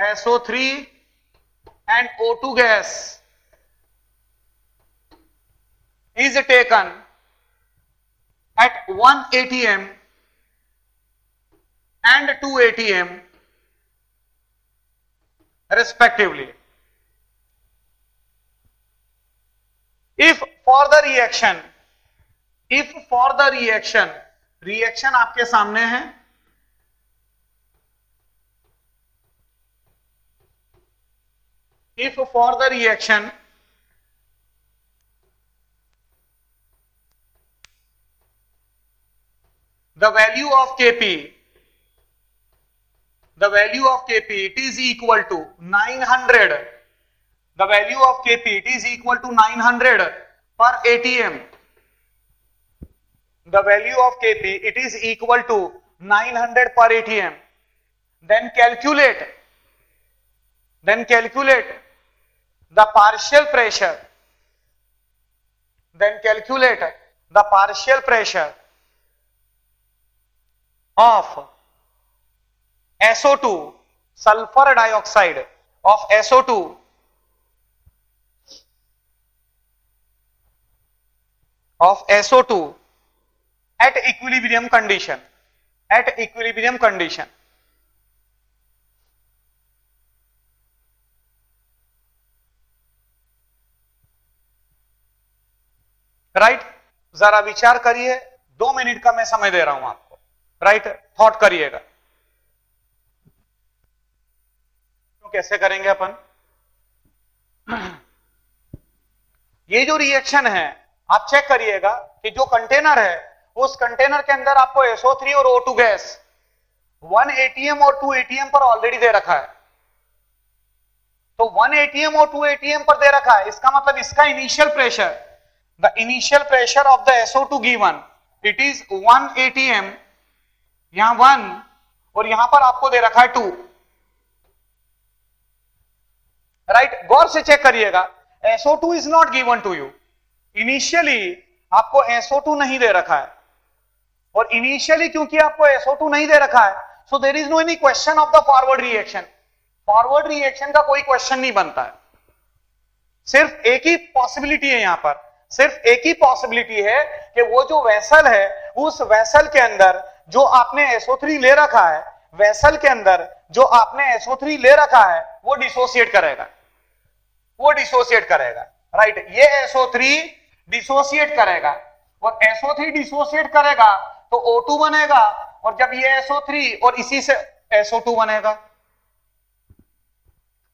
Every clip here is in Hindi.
SO3 and O2 gas is taken at 1 atm and 2 atm respectively. If for the reaction आपके सामने है, if for the reaction the value of Kp it is equal to 900, the value of Kp it is equal to 900 per atm, the value of Kp it is equal to 900 per atm, then calculate the partial pressure, of SO2, sulfur dioxide of SO2 at equilibrium condition. Right, जरा विचार करिए, 2 मिनट का मैं समय दे रहा हूं आपको, राइट, थॉट करिएगा। तो कैसे करेंगे अपन? ये जो रिएक्शन है आप चेक करिएगा कि जो कंटेनर है उस कंटेनर के अंदर आपको SO3 और O2 गैस 1 atm और 2 atm पर ऑलरेडी दे रखा है। तो 1 atm और 2 atm पर दे रखा है, इसका मतलब इसका initial pressure, the initial pressure of the SO2 given it is 1 atm, यहां 1 और यहां पर आपको दे रखा है 2, राइट। गौर से चेक करिएगा, SO2 is not given to you, initially आपको SO2 नहीं दे रखा है, और इनिशियली क्योंकि आपको SO2 नहीं दे रखा है, so there is no any question of the forward reaction. Forward reaction का कोई क्वेश्चन नहीं बनता है, सिर्फ एक ही पॉसिबिलिटी है, यहां पर सिर्फ एक ही पॉसिबिलिटी है कि वो जो वेसल है उस वेसल के अंदर जो आपने SO3 ले रखा है, वेसल के अंदर जो आपने SO3 ले रखा है वो डिसोसिएट करेगा, राइट। ये SO3 डिसोसिएट करेगा और SO3 डिसोसिएट करेगा तो O2 बनेगा, और जब ये SO3 और इसी से SO2 बनेगा,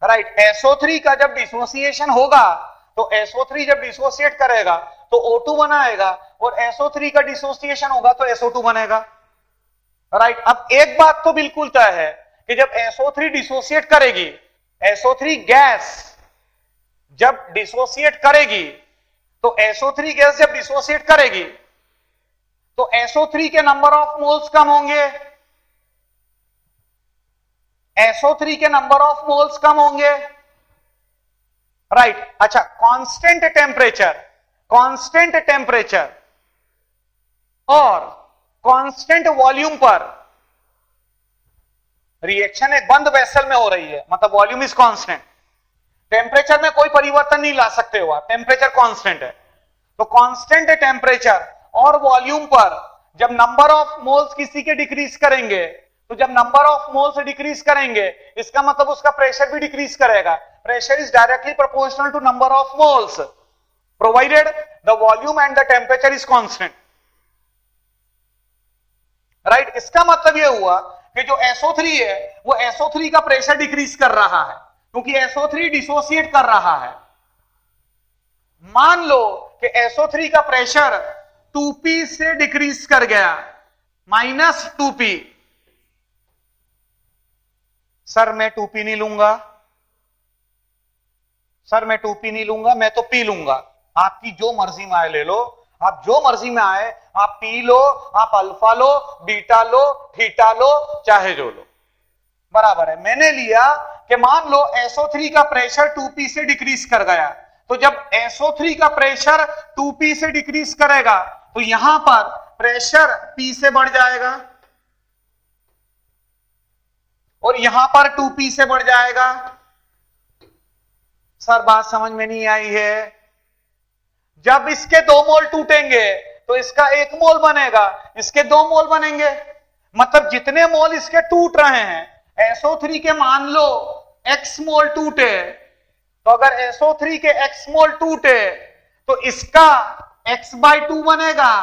राइट। SO3 का जब डिसोसिएशन होगा तो SO3 जब डिसोसिएट करेगा तो O2 बनाएगा, और SO3 का डिसोसिएशन होगा तो SO2 बनेगा, राइट। अब एक बात तो बिल्कुल तय है कि जब SO3 डिसोसिएट करेगी, SO3 गैस जब डिसोसिएट करेगी, तो SO3 गैस जब डिसोसिएट करेगी तो SO3 के नंबर ऑफ मोल्स कम होंगे, SO3 के नंबर ऑफ मोल्स कम होंगे, राइट। अच्छा, कांस्टेंट टेम्परेचर और कांस्टेंट वॉल्यूम पर रिएक्शन एक बंद वेसल में हो रही है, मतलब वॉल्यूम इज कांस्टेंट, टेम्परेचर में कोई परिवर्तन नहीं ला सकते हो आप, टेम्परेचर कांस्टेंट है। तो कांस्टेंट टेम्परेचर और वॉल्यूम पर जब नंबर ऑफ मोल्स किसी के डिक्रीज करेंगे, तो जब नंबर ऑफ मोल्स डिक्रीज करेंगे इसका मतलब उसका प्रेशर भी डिक्रीज करेगा। Pressure is directly proportional to number of moles provided the volume and the temperature is constant, right. इसका मतलब यह हुआ कि जो SO3 है वो SO3 का प्रेशर डिक्रीज कर रहा है क्योंकि SO3 डिसोसिएट कर रहा है। मान लो कि SO3 का प्रेशर 2p से डिक्रीज कर गया, -2p। सर मैं 2p नहीं लूंगा, मैं तो p लूंगा। आपकी जो मर्जी में आए ले लो, आप जो मर्जी में आए, आप p लो, आप अल्फा लो, बीटा लो, थीटा लो, चाहे जो लो, बराबर है। मैंने लिया कि मान लो SO3 का प्रेशर 2p से डिक्रीज कर गया, तो जब SO3 का प्रेशर 2p से डिक्रीज करेगा तो यहां पर प्रेशर p से बढ़ जाएगा, और यहां पर 2p से बढ़ जाएगा। सर बात समझ में नहीं आई है? जब इसके 2 मोल टूटेंगे तो इसका 1 मोल बनेगा, इसके 2 मोल बनेंगे। मतलब जितने मोल इसके टूट रहे हैं, SO3 के मान लो x मोल टूटे, तो अगर SO3 के x मोल टूटे तो इसका x/2 बनेगा,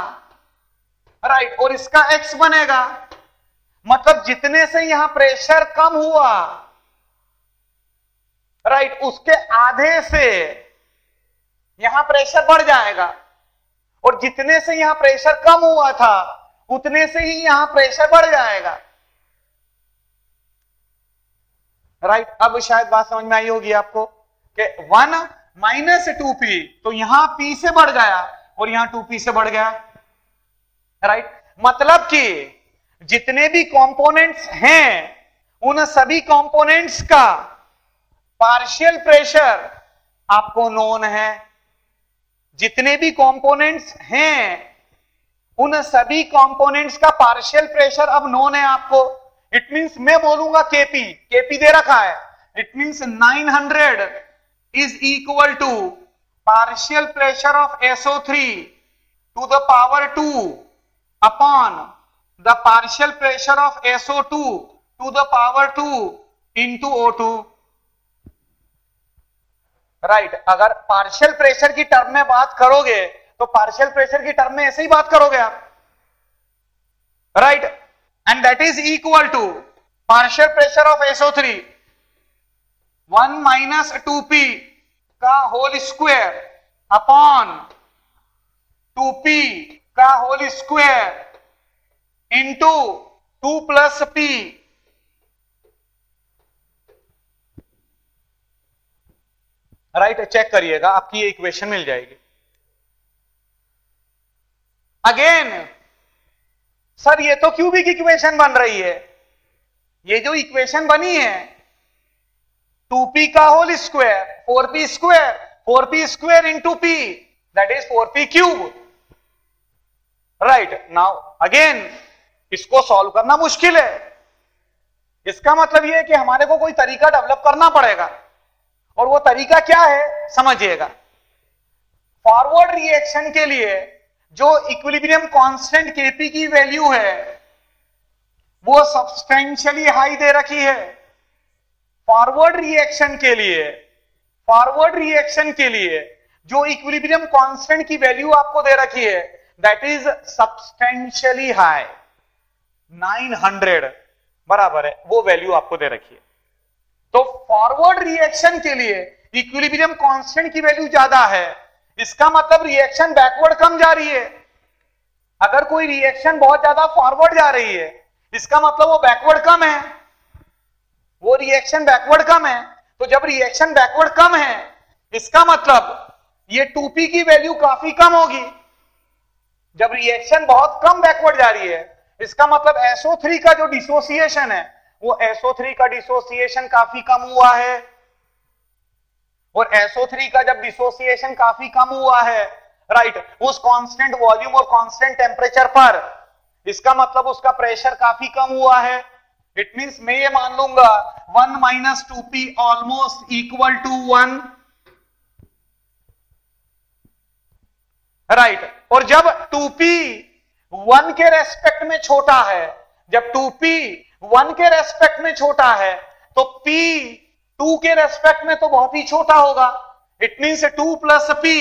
राइट, और इसका x बनेगा। मतलब जितने से यहां प्रेशर कम हुआ, राइट, उसके आधे से यहां प्रेशर बढ़ जाएगा, और जितने से यहां प्रेशर कम हुआ था उतने से ही यहां प्रेशर बढ़ जाएगा, राइट। अब शायद बात समझ में आई होगी आपको कि 1 माइनस 2p, तो यहां p से बढ़ गया और यहां 2p से बढ़ गया, राइट। मतलब कि जितने भी कंपोनेंट्स हैं उन सभी कंपोनेंट्स का पार्शियल प्रेशर आपको नोन है। जितने भी कंपोनेंट्स हैं उन सभी कंपोनेंट्स का पार्शियल प्रेशर अब नोन है आपको। इट मींस मैं बोलूंगा केपी दे रखा है, it means 900 is equal to partial pressure of SO3 to the power 2 upon the partial pressure of SO2 to the power 2 into O2, right. अगर पार्शियल प्रेशर की टर्म में बात करोगे तो पार्शियल प्रेशर की टर्म में ऐसे ही बात करोगे आप, right, and that is equal to partial pressure of SO3 1 minus 2p का होल स्क्वायर अपॉन 2p का whole square into 2 plus p, right. Check करिएगा, आपकी ये इक्वेशन मिल जाएगी। अगेन सर ये तो क्यूबिक इक्वेशन बन रही है। ये जो इक्वेशन बनी है 2p का whole square 4p square, 4p square into p, that is 4p cube, right. Now again इसको सॉल्व करना मुश्किल है। इसका मतलब यह है कि हमारे को कोई तरीका डेवलप करना पड़ेगा, और वो तरीका क्या है समझिएगा। फॉरवर्ड रिएक्शन के लिए जो इक्विलिब्रियम कांस्टेंट Kp की वैल्यू है वो सब्सटेंशियली हाई दे रखी है। फॉरवर्ड रिएक्शन के लिए जो इक्विलिब्रियम कांस्टेंट की वैल्यू आपको दे रखी है दैट इज सब्सटेंशियली हाई, 900 बराबर है, वो वैल्यू आपको दे रखी है। तो फॉरवर्ड रिएक्शन के लिए इक्विलिब्रियम कांस्टेंट की वैल्यू ज्यादा है, इसका मतलब रिएक्शन बैकवर्ड कम जा रही है। अगर कोई रिएक्शन बहुत ज्यादा फॉरवर्ड जा रही है इसका मतलब वो बैकवर्ड कम है, वो रिएक्शन बैकवर्ड कम है। तो जब रिएक्शन बैकवर्ड कम है इसका मतलब ये 2p की वैल्यू काफी कम होगी। जब रिएक्शन बहुत कम बैकवर्ड जा रही है इसका मतलब SO3 का जो डिसोसिएशन है वो SO3 का डिसोसिएशन काफी कम हुआ है, और SO3 का जब डिसोसिएशन काफी कम हुआ है, राइट, उस कांस्टेंट वॉल्यूम और कांस्टेंट टेम्परेचर पर, इसका मतलब उसका प्रेशर काफी कम हुआ है। इट मींस मैं ये मान लूंगा 1 minus 2p almost equal to 1, right. और जब 2p 1 के रेस्पेक्ट में छोटा है, जब 2p 1 के रेस्पेक्ट में छोटा है तो p 2 के रेस्पेक्ट में तो बहुत ही छोटा होगा। It means 2 plus p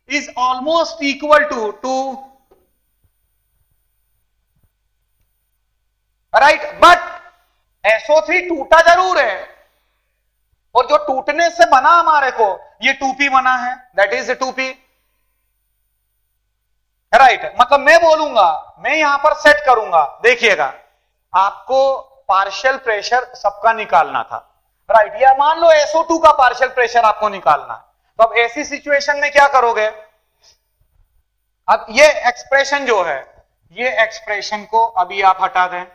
is almost equal to 2, right. But SO3 टूटा जरूर है, और जो टूटने से बना हमारे को ये 2p बना है, दैट इज 2p, राइट। मतलब मैं बोलूंगा, मैं यहां पर सेट करूंगा, देखिएगा आपको पार्शियल प्रेशर सबका निकालना था, राइट, या मान लो SO2 का पार्शियल प्रेशर आपको निकालना है। तो अब ऐसी सिचुएशन में क्या करोगे? अब ये एक्सप्रेशन जो है, ये एक्सप्रेशन को अभी आप हटा दें।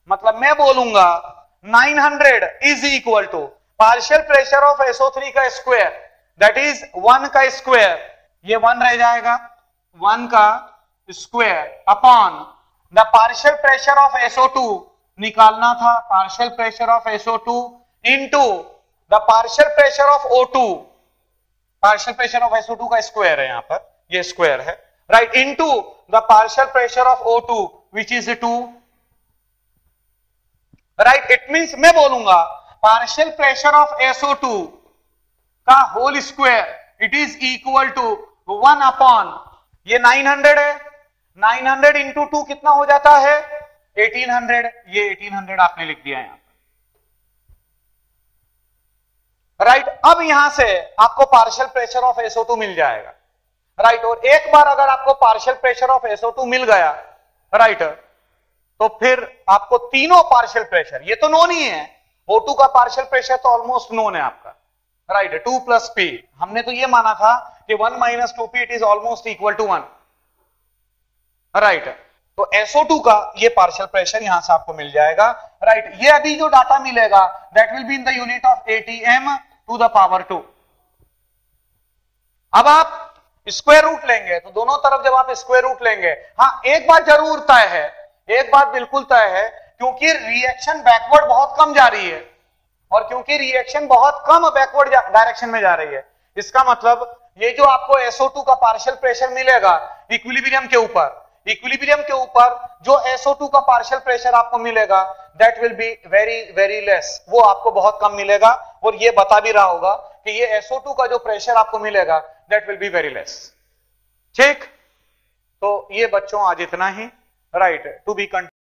मतलब मैं बोलूंगा 900 is equal to partial pressure of SO3 का स्क्वायर, दैट इज 1 का स्क्वायर, ये 1 रह जाएगा, 1 का square upon the partial pressure of SO2 निकालना था partial pressure of SO2 into the partial pressure of O2, partial pressure of SO2 का स्क्वायर है यहां पर, ये स्क्वायर है, right, into the partial pressure of O2 which is 2, right. It means मैं बोलूंगा पार्शियल प्रेशर ऑफ SO2 का whole square it is equal to 1 upon ये 900 है, 900 इंटू 2 कितना हो जाता है 1800, ये 1800 आपने लिख दिया यहां पर, राइट। अब यहां से आपको पार्शियल प्रेशर ऑफ SO2 मिल जाएगा, राइट। और एक बार अगर आपको पार्शियल प्रेशर ऑफ SO2 मिल गया, राइट, तो फिर आपको तीनों पार्शियल प्रेशर, ये तो नोन ही है, O2 का पार्शियल प्रेशर तो ऑलमोस्ट नोन है आपका, राइट, 2 प्लस P, हमने तो ये माना था कि 1 minus 2P it is almost equal to 1, right. तो SO2 का ये पार्शियल प्रेशर यहां से आपको मिल जाएगा, राइट। ये अभी जो डाटा मिलेगा that will be in the unit of ATM to the power 2। अब आप स्क्वायर रूट लेंगे तो दोनों तरफ जब आप स्क्वायर रूट लेंगे, हाँ एक बात जरूर तय है, एक बात बिल्कुल तय है, क्योंकि रिएक्शन बैकवर्ड बहुत कम जा रही है, और क्योंकि रिएक्शन बहुत कम बैकवर्ड डायरेक्शन में जा रही है, इसका मतलब ये जो आपको SO2 का पार्शियल प्रेशर मिलेगा इक्विलिब्रियम के ऊपर, इक्विलिब्रियम के ऊपर जो SO2 का पार्शियल प्रेशर आपको मिलेगा that will be very very less, वो आपको बहुत कम मिलेगा, और ये बता भी रहा होगा कि ये SO2 का जो प्रेशर आपको मिलेगा that will be very less, ठीक। तो ये बच्चों आज इतना ही, राइट, टू बी कंटिन्यू।